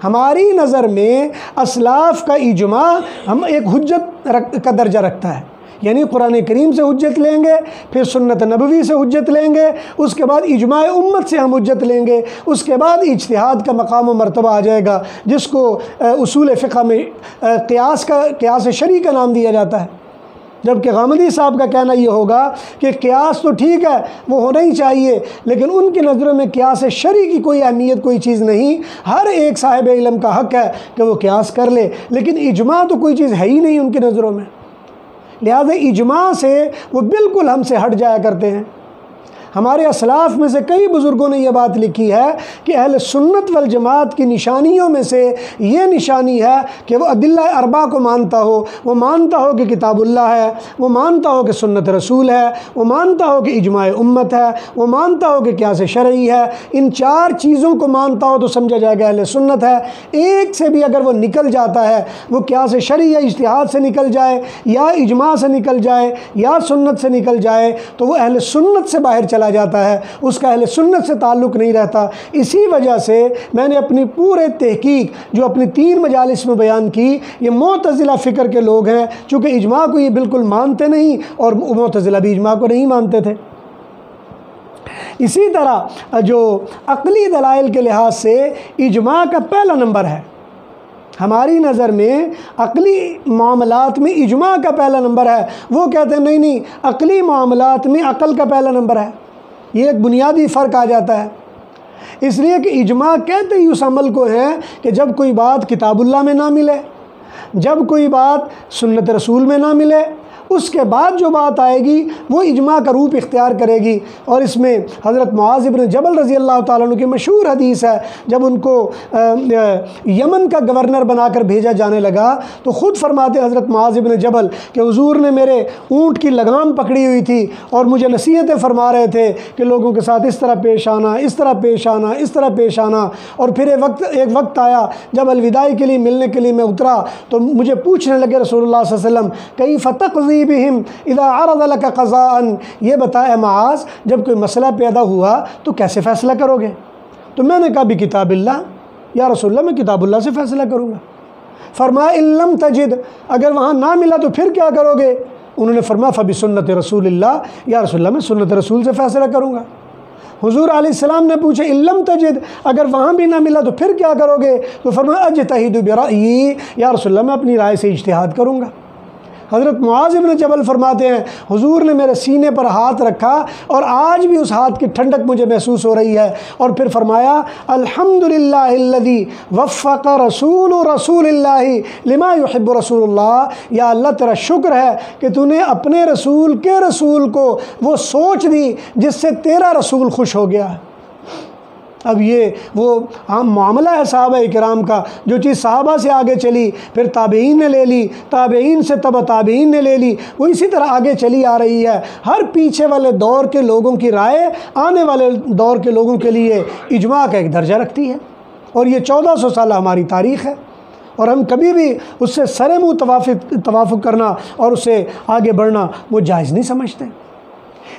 ہماری نظر میں اسلاف کا اجماع ہم ایک حجت کا درجہ رکھتا ہے، یعنی قرآن کریم سے حجت لیں گے، پھر سنت نبوی سے حجت لیں گے، اس کے بعد اجماع امت سے ہم حجت لیں گے، اس کے بعد اجتہاد کا مقام و مرتبہ آ جائے گا، جس کو اصول فقہ میں قیاس شرعی کا نام دیا جاتا ہے۔ جبکہ غامدی صاحب کا کہنا یہ ہوگا کہ قیاس تو ٹھیک ہے، وہ ہونا ہی چاہیے، لیکن ان کی نظروں میں قیاس شرعی کی کوئی اہمیت، کوئی چیز نہیں۔ ہر ایک صاحب علم کا حق ہے کہ وہ قیاس کر لے، لیکن اجماع تو کوئی چیز ہے ہی نہیں ان کی نظروں میں، لہذا اجماع سے وہ بالکل ہم سے ہٹ جایا کرتے ہیں۔ ہمارے اسلاف میں سے کئی بزرگوں نے یہ بات لکھی ہے کہ اہل سنت والجماعت کی نشانیوں میں سے یہ نشانی ہے کہ وہ ادلہ اربع کو مانتا ہو، وہ مانتا ہو کہ کتاب اللہ ہے، وہ مانتا ہو کہ سنت رسول ہے، وہ مانتا ہو کہ اجماع امت ہے، وہ مانتا ہو کہ قیاس شرعی ہے۔ ان چار چیزوں کو مانتا ہو تو سمجھا جائے گا اہل سنت ہے۔ ایک سے بھی اگر وہ نکل جاتا ہے، وہ قیاس شرعی یا اجتہاد سے نکل جائے، یا اجماع سے نکل جائے، یا سنت سے نکل جائے، تو وہ اہل سنت سے باہر چلا جاتا ہے، اس کا اہل سنت سے تعلق نہیں رہتا۔ اسی وجہ سے میں نے اپنی پورے تحقیق جو اپنی 3 مجالس میں بیان کی، یہ معتزلہ فکر کے لوگ ہیں، چونکہ اجماع کو یہ بالکل مانتے نہیں، اور معتزلہ بھی اجماع کو نہیں مانتے تھے۔ اسی طرح جو عقلی دلائل کے لحاظ سے اجماع کا پہلا نمبر ہے، ہماری نظر میں عقلی معاملات میں اجماع کا پہلا نمبر ہے، وہ کہتے ہیں نہیں، عقلی معاملات میں عقل کا پہلا نمبر ہے۔ یہ ایک بنیادی فرق آ جاتا ہے، اس لیے کہ اجماع کہتے ہی اس عمل کو ہے کہ جب کوئی بات کتاب اللہ میں نہ ملے، جب کوئی بات سنت رسول میں نہ ملے، اس کے بعد جو بات آئے گی وہ اجماع کا روپ اختیار کرے گی۔ اور اس میں حضرت معاذ بن جبل رضی اللہ تعالیٰ عنہ کی مشہور حدیث ہے، جب ان کو یمن کا گورنر بنا کر بھیجا جانے لگا تو خود فرماتے حضرت معاذ بن جبل کہ حضور نے میرے اونٹ کی لگام پکڑی ہوئی تھی اور مجھے نصیحتیں فرما رہے تھے کہ لوگوں کے ساتھ اس طرح پیش آنا، اس طرح پیش آنا، اس طرح پیش آنا۔ اور پھر ایک وقت آیا جب الوداعی کے لیے ملنے کے لیے میں اترا تو مجھے پوچھنے لگے رسول اللہ صلی اللہ علیہ وسلم کیف تقضی بہم اذا عرض لك قضاء، یہ بتایا معاذ جب کوئی مسئلہ پیدا ہوا تو کیسے فیصلہ کرو گے؟ تو میں نے کہا بھی کتاب اللہ، یا رسول اللہ میں کتاب اللہ سے فیصلہ کروں گا۔ فرمایا ان لم تجد، اگر وہاں نہ ملا تو پھر کیا کرو گے؟ انہوں نے فرمایا فبسنت رسول اللہ، یا رسول اللہ میں سنت رسول سے فیصلہ کروں گا۔ حضور علیہ السلام نے پوچھا علم تجد، اگر وہاں بھی نہ ملا تو پھر کیا کرو گے؟ تو فرمایا اجتہد برأیی، یا رسول اللہ میں اپنی رائے سے اجتہاد کروں گا۔ حضرت معاذ بن جبل فرماتے ہیں حضور نے میرے سینے پر ہاتھ رکھا اور آج بھی اس ہاتھ کی ٹھنڈک مجھے محسوس ہو رہی ہے، اور پھر فرمایا الحمدللہ الذی وفق رسول اللہ لما یحب رسول اللہ، یا اللہ تیرا شکر ہے کہ تو نے اپنے رسول کے رسول کو وہ سوچ دی جس سے تیرا رسول خوش ہو گیا۔ اب یہ وہ عام معاملہ ہے صحابہ کرام کا، جو چیز صحابہ سے آگے چلی پھر تابعین نے لے لی، تابعین سے تبع تابعین نے لے لی، وہ اسی طرح آگے چلی آ رہی ہے۔ ہر پیچھے والے دور کے لوگوں کی رائے آنے والے دور کے لوگوں کے لیے اجماع کا ایک درجہ رکھتی ہے، اور یہ 1400 سالہ ہماری تاریخ ہے، اور ہم کبھی بھی اس سے سر منہ توافق کرنا اور اس سے آگے بڑھنا وہ جائز نہیں سمجھتے۔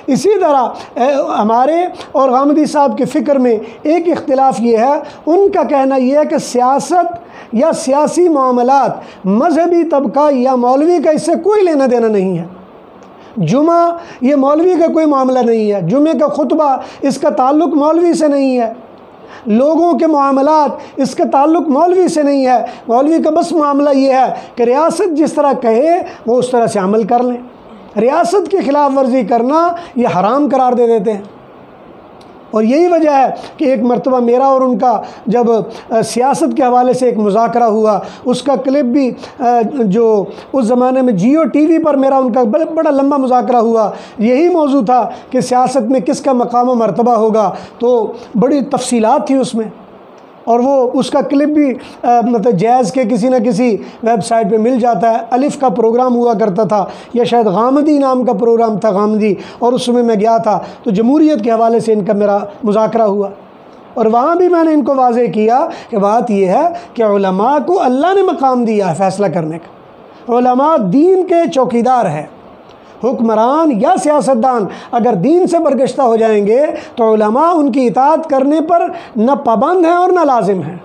اسی طرح ہمارے اور غامدی صاحب کے فکر میں ایک اختلاف یہ ہے، ان کا کہنا یہ ہے کہ سیاست یا سیاسی معاملات مذہبی طبقہ یا مولوی کا اس سے کوئی لینا دینا نہیں ہے۔ جمعہ یہ مولوی کا کوئی معاملہ نہیں ہے، جمعے کا خطبہ اس کا تعلق مولوی سے نہیں ہے، لوگوں کے معاملات اس کا تعلق مولوی سے نہیں ہے۔ مولوی کا بس معاملہ یہ ہے کہ ریاست جس طرح کہے وہ اس طرح سے عمل کر لیں، ریاست کی خلاف ورزی کرنا یہ حرام قرار دے دیتے ہیں۔ اور یہی وجہ ہے کہ ایک مرتبہ میرا اور ان کا جب سیاست کے حوالے سے ایک مذاکرہ ہوا، اس کا کلپ بھی جو اس زمانے میں جیو ٹی وی پر میرا ان کا بڑا لمبا مذاکرہ ہوا، یہی موضوع تھا کہ سیاست میں کس کا مقام و مرتبہ ہوگا، تو بڑی تفصیلات تھی اس میں، اور وہ اس کا کلپ بھی مطلب جیز کے کسی نہ کسی ویب سائٹ پہ مل جاتا ہے۔ الف کا پروگرام ہوا کرتا تھا، یا شاید غامدی نام کا پروگرام تھا، غامدی، اور اس میں میں گیا تھا، تو جمہوریت کے حوالے سے ان کا میرا مذاکرہ ہوا، اور وہاں بھی میں نے ان کو واضح کیا کہ بات یہ ہے کہ علماء کو اللہ نے مقام دیا ہے فیصلہ کرنے کا، علماء دین کے چوکیدار ہیں۔ حکمران یا سیاستدان اگر دین سے برگشتہ ہو جائیں گے تو علماء ان کی اطاعت کرنے پر نہ پابند ہیں اور نہ لازم ہیں،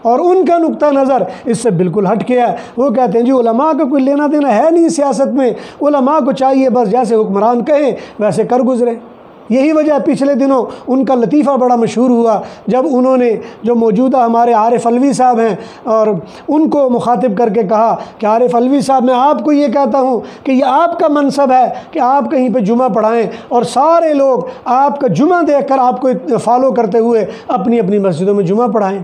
اور ان کا نقطہ نظر اس سے بالکل ہٹ کے ہے۔ وہ کہتے ہیں جی علماء کا کوئی لینا دینا ہے نہیں سیاست میں، علماء کو چاہیے بس جیسے حکمران کہیں ویسے کر گزرے۔ یہی وجہ پچھلے دنوں ان کا لطیفہ بڑا مشہور ہوا، جب انہوں نے جو موجودہ ہمارے عارف الوی صاحب ہیں اور ان کو مخاطب کر کے کہا کہ عارف الوی صاحب میں آپ کو یہ کہتا ہوں کہ یہ آپ کا منصب ہے کہ آپ کہیں پہ جمعہ پڑھائیں اور سارے لوگ آپ کا جمعہ دیکھ کر آپ کو فالو کرتے ہوئے اپنی اپنی مسجدوں میں جمعہ پڑھائیں۔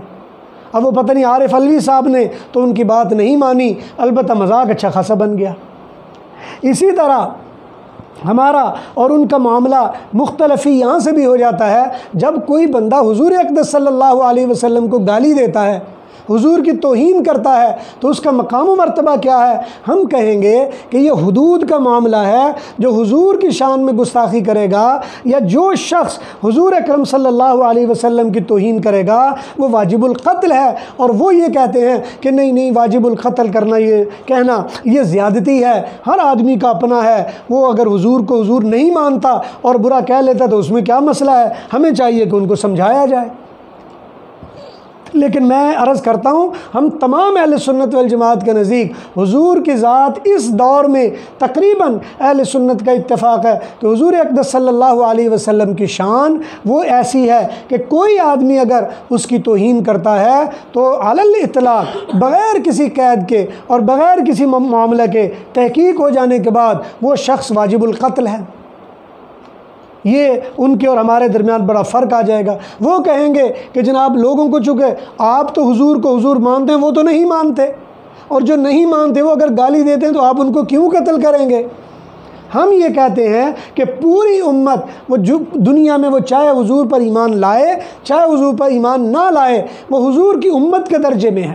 اب وہ پتہ نہیں عارف الوی صاحب نے تو ان کی بات نہیں مانی، البتہ مذاق اچھا خاصا بن گیا۔ اسی طرح ہمارا اور ان کا معاملہ مختلف ہی یہاں سے بھی ہو جاتا ہے، جب کوئی بندہ حضور اقدس صلی اللہ علیہ وسلم کو گالی دیتا ہے، حضور کی توہین کرتا ہے، تو اس کا مقام و مرتبہ کیا ہے؟ ہم کہیں گے کہ یہ حدود کا معاملہ ہے، جو حضور کی شان میں گستاخی کرے گا یا جو شخص حضور اکرم صلی اللہ علیہ وسلم کی توہین کرے گا وہ واجب القتل ہے، اور وہ یہ کہتے ہیں کہ نہیں واجب القتل کرنا، یہ کہنا یہ زیادتی ہے، ہر آدمی کا اپنا ہے، وہ اگر حضور کو حضور نہیں مانتا اور برا کہہ لیتا تو اس میں کیا مسئلہ ہے، ہمیں چاہیے کہ ان کو سمجھایا جائے۔ لیکن میں عرض کرتا ہوں ہم تمام اہل سنت والجماعت کے نزدیک حضور کی ذات اس دور میں تقریباً اہل سنت کا اتفاق ہے کہ حضور اقدس صلی اللہ علیہ وسلم کی شان وہ ایسی ہے کہ کوئی آدمی اگر اس کی توہین کرتا ہے تو علی الاطلاق بغیر کسی قید کے اور بغیر کسی معاملہ کے تحقیق ہو جانے کے بعد وہ شخص واجب القتل ہے۔ یہ ان کے اور ہمارے درمیان بڑا فرق آ جائے گا۔ وہ کہیں گے کہ جناب لوگوں کو چونکہ آپ تو حضور کو حضور مانتے ہیں، وہ تو نہیں مانتے، اور جو نہیں مانتے وہ اگر گالی دیتے ہیں تو آپ ان کو کیوں قتل کریں گے؟ ہم یہ کہتے ہیں کہ پوری امت وہ جو دنیا میں وہ چاہے حضور پر ایمان لائے چاہے حضور پر ایمان نہ لائے، وہ حضور کی امت کے درجے میں ہے،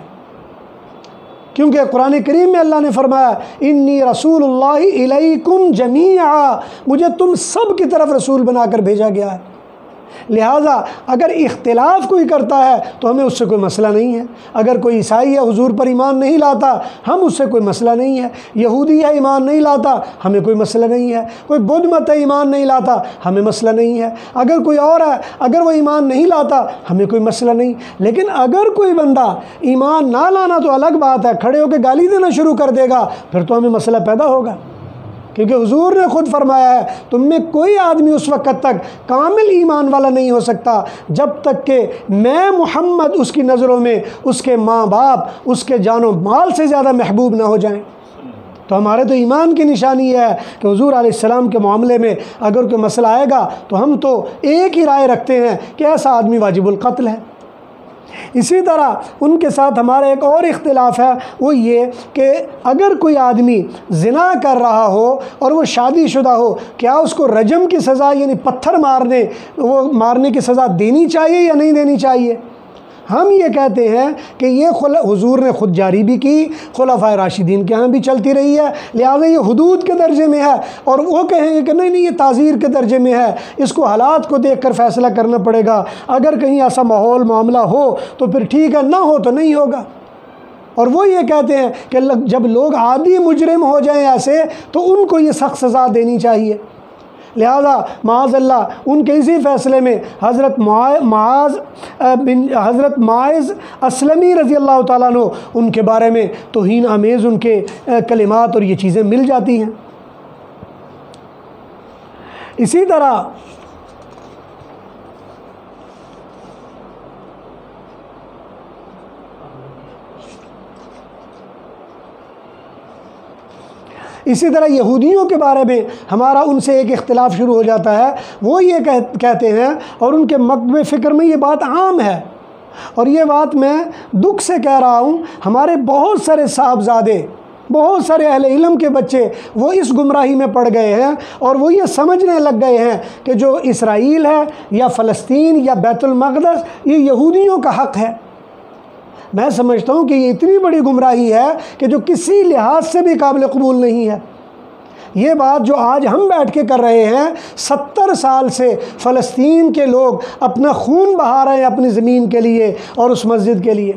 کیونکہ قرآن کریم میں اللہ نے فرمایا انی رسول اللہ الیکم جمیعا، مجھے تم سب کی طرف رسول بنا کر بھیجا گیا ہے۔ لہٰذا اگر اختلاف کوئی کرتا ہے تو ہمیں اس سے کوئی مسئلہ نہیں ہے۔ اگر کوئی عیسائی یا حضور پر ایمان نہیں لاتا ہم اس سے کوئی مسئلہ نہیں ہے، یہودی ہے ایمان نہیں لاتا ہمیں کوئی مسئلہ نہیں ہے، کوئی بدھ مت ہے ایمان نہیں لاتا ہمیں مسئلہ نہیں ہے، اگر کوئی اور ہے اگر وہ ایمان نہیں لاتا ہمیں کوئی مسئلہ نہیں۔ لیکن اگر کوئی بندہ ایمان نہ لانا تو الگ بات ہے، کھڑے ہو کے گالی دینا شروع کر دے گا پھر تو ہمیں مسئلہ پیدا ہوگا کیونکہ حضور نے خود فرمایا ہے تم میں کوئی آدمی اس وقت تک کامل ایمان والا نہیں ہو سکتا جب تک کہ میں محمد اس کی نظروں میں اس کے ماں باپ اس کے جان و مال سے زیادہ محبوب نہ ہو جائیں۔ تو ہمارے تو ایمان کی نشانی ہے کہ حضور علیہ السلام کے معاملے میں اگر کوئی مسئلہ آئے گا تو ہم تو ایک ہی رائے رکھتے ہیں کہ ایسا آدمی واجب القتل ہے۔ اسی طرح ان کے ساتھ ہمارا ایک اور اختلاف ہے، وہ یہ کہ اگر کوئی آدمی زنا کر رہا ہو اور وہ شادی شدہ ہو، کیا اس کو رجم کی سزا یعنی پتھر مارنے کی سزا دینی چاہیے یا نہیں دینی چاہیے؟ ہم یہ کہتے ہیں کہ یہ حضور نے خود جاری بھی کی، خلفائے راشدین کے ہاں بھی چلتی رہی ہے، لہٰذا یہ حدود کے درجے میں ہے، اور وہ کہیں گے کہ نہیں یہ تعزیر کے درجے میں ہے، اس کو حالات کو دیکھ کر فیصلہ کرنا پڑے گا، اگر کہیں ایسا ماحول معاملہ ہو تو پھر ٹھیک ہے، نہ ہو تو نہیں ہوگا۔ اور وہ یہ کہتے ہیں کہ جب لوگ عادی مجرم ہو جائیں ایسے تو ان کو یہ سخت سزا دینی چاہیے۔ لہذا معاذ اللہ ان کے اسی فیصلے میں حضرت معاذ اسلمی رضی اللہ تعالیٰ عنہ ان کے بارے میں توہین آمیز ان کے کلمات اور یہ چیزیں مل جاتی ہیں۔ اسی طرح یہودیوں کے بارے میں ہمارا ان سے ایک اختلاف شروع ہو جاتا ہے۔ وہ یہ کہتے ہیں، اور ان کے مکتب فکر میں یہ بات عام ہے، اور یہ بات میں دکھ سے کہہ رہا ہوں، ہمارے بہت سارے صاحبزادے، بہت سارے اہل علم کے بچے وہ اس گمراہی میں پڑ گئے ہیں، اور وہ یہ سمجھنے لگ گئے ہیں کہ جو اسرائیل ہے یا فلسطین یا بیت المقدس یہ یہودیوں کا حق ہے۔ میں سمجھتا ہوں کہ یہ اتنی بڑی گمراہی ہے کہ جو کسی لحاظ سے بھی قابل قبول نہیں ہے۔ یہ بات جو آج ہم بیٹھ کے کر رہے ہیں، 70 سال سے فلسطین کے لوگ اپنا خون بہا رہے ہیں اپنی زمین کے لیے اور اس مسجد کے لیے۔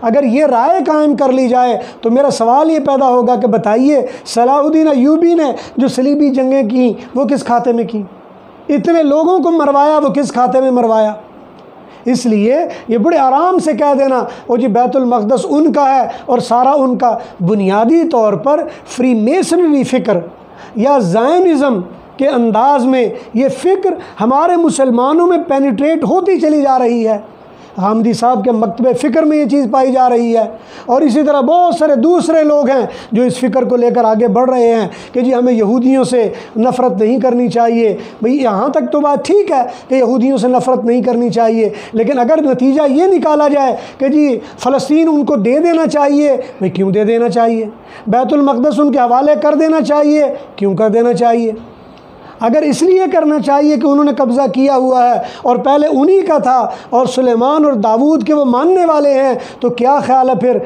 اگر یہ رائے قائم کر لی جائے تو میرا سوال یہ پیدا ہوگا کہ بتائیے صلاح الدین ایوبی نے جو صلیبی جنگیں کیں وہ کس کھاتے میں کیں؟ اتنے لوگوں کو مروایا وہ کس کھاتے میں مروایا؟ اس لیے یہ بڑے آرام سے کہہ دینا وہ جی بیت المقدس ان کا ہے اور سارا ان کا، بنیادی طور پر فری میسنری فکر یا زائنزم کے انداز میں یہ فکر ہمارے مسلمانوں میں پینیٹریٹ ہوتی چلی جا رہی ہے۔ غامدی صاحب کے مکتب فکر میں یہ چیز پائی جا رہی ہے، اور اسی طرح بہت سارے دوسرے لوگ ہیں جو اس فکر کو لے کر آگے بڑھ رہے ہیں کہ جی ہمیں یہودیوں سے نفرت نہیں کرنی چاہیے۔ بھئی یہاں تک تو بات ٹھیک ہے کہ یہودیوں سے نفرت نہیں کرنی چاہیے، لیکن اگر نتیجہ یہ نکالا جائے کہ جی فلسطین ان کو دے دینا چاہیے، بھئی کیوں دے دینا چاہیے؟ بیت المقدس ان کے حوالے کر دینا چاہیے، کیوں کر دینا چاہیے؟ اگر اس لیے کرنا چاہیے کہ انہوں نے قبضہ کیا ہوا ہے اور پہلے انہی کا تھا اور سلیمان اور داود کے وہ ماننے والے ہیں، تو کیا خیال ہے پھر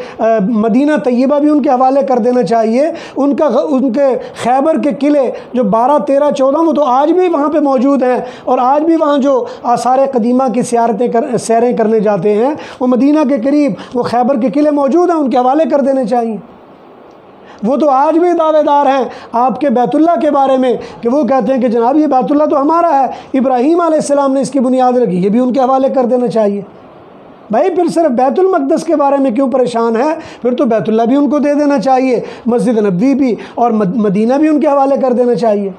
مدینہ طیبہ بھی ان کے حوالے کر دینا چاہیے؟ ان کے خیبر کے قلعے جو 12، 13، 14 وہ تو آج بھی وہاں پہ موجود ہیں، اور آج بھی وہاں جو آثار قدیمہ کی سیریں کرنے جاتے ہیں وہ مدینہ کے قریب وہ خیبر کے قلعے موجود ہیں، ان کے حوالے کر دینے چاہیے۔ وہ تو آج بھی دعوے دار ہیں آپ کے بیت اللہ کے بارے میں کہ وہ کہتے ہیں کہ جناب یہ بیت اللہ تو ہمارا ہے، ابراہیم علیہ السلام نے اس کی بنیاد رکھی، یہ بھی ان کے حوالے کر دینا چاہیے۔ بھائی پھر صرف بیت المقدس کے بارے میں کیوں پریشان ہے؟ پھر تو بیت اللہ بھی ان کو دے دینا چاہیے، مسجد نبوی بھی اور مدینہ بھی ان کے حوالے کر دینا چاہیے۔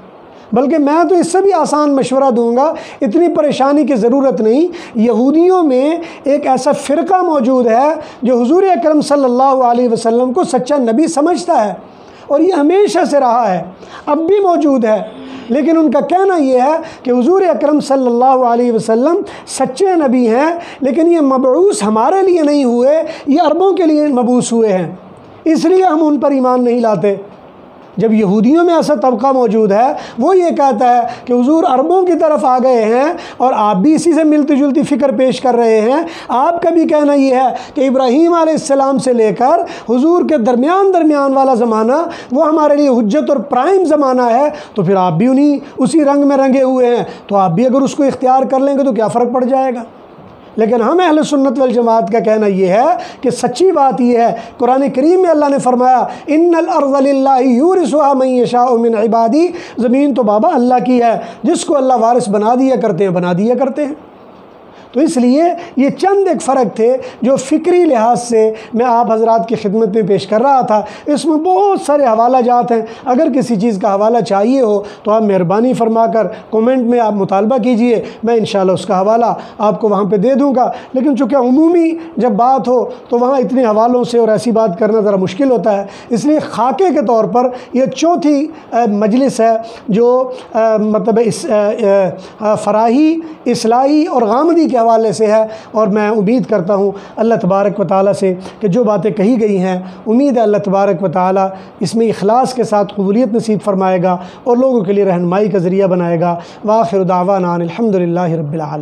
بلکہ میں تو اس سے بھی آسان مشورہ دوں گا، اتنی پریشانی کی ضرورت نہیں۔ یہودیوں میں ایک ایسا فرقہ موجود ہے جو حضور اکرم صلی اللہ علیہ وسلم کو سچا نبی سمجھتا ہے، اور یہ ہمیشہ سے رہا ہے، اب بھی موجود ہے، لیکن ان کا کہنا یہ ہے کہ حضور اکرم صلی اللہ علیہ وسلم سچے نبی ہیں، لیکن یہ مبعوث ہمارے لیے نہیں ہوئے، یہ عربوں کے لیے مبعوث ہوئے ہیں، اس لیے ہم ان پر ایمان نہیں لاتے۔ جب یہودیوں میں ایسا طبقہ موجود ہے وہ یہ کہتا ہے کہ حضور عربوں کی طرف آ گئے ہیں اور آپ بھی اسی سے ملتی جلتی فکر پیش کر رہے ہیں، آپ کا بھی کہنا یہ ہے کہ ابراہیم علیہ السلام سے لے کر حضور کے درمیان والا زمانہ وہ ہمارے لیے حجت اور پرائم زمانہ ہے، تو پھر آپ بھی اسی رنگ میں رنگے ہوئے ہیں، تو آپ بھی اگر اس کو اختیار کر لیں گے تو کیا فرق پڑ جائے گا؟ لیکن ہم اہل سنت والجماعت کا کہنا یہ ہے کہ سچی بات یہ ہے، قرآن کریم میں اللہ نے فرمایا ان الارض للہ یورثها من یشاء من عبادی، زمین تو بابا اللہ کی ہے، جس کو اللہ وارث بنا دیا کرتے ہیں۔ تو اس لیے یہ چند ایک فرق تھے جو فکری لحاظ سے میں آپ حضرات کی خدمت میں پیش کر رہا تھا۔ اس میں بہت سارے حوالہ جات ہیں، اگر کسی چیز کا حوالہ چاہیے ہو تو آپ مہربانی فرما کر کومنٹ میں آپ مطالبہ کیجئے، میں انشاءاللہ اس کا حوالہ آپ کو وہاں پہ دے دوں گا۔ لیکن چونکہ عمومی جب بات ہو تو وہاں اتنے حوالوں سے اور ایسی بات کرنا ذرا مشکل ہوتا ہے، اس لیے خاکے کے طور پر یہ چوتھی مجلس ہے جو مطلب فراہی، اصلاحی اور غامدی کے حوالے سے ہے، اور میں امید کرتا ہوں اللہ تبارک و تعالیٰ سے کہ جو باتیں کہی گئی ہیں امید ہے اللہ تبارک و تعالیٰ اس میں اخلاص کے ساتھ قبولیت نصیب فرمائے گا اور لوگوں کے لیے رہنمائی کا ذریعہ بنائے گا۔ وآخر دعوانا الحمدللہ رب العالمین۔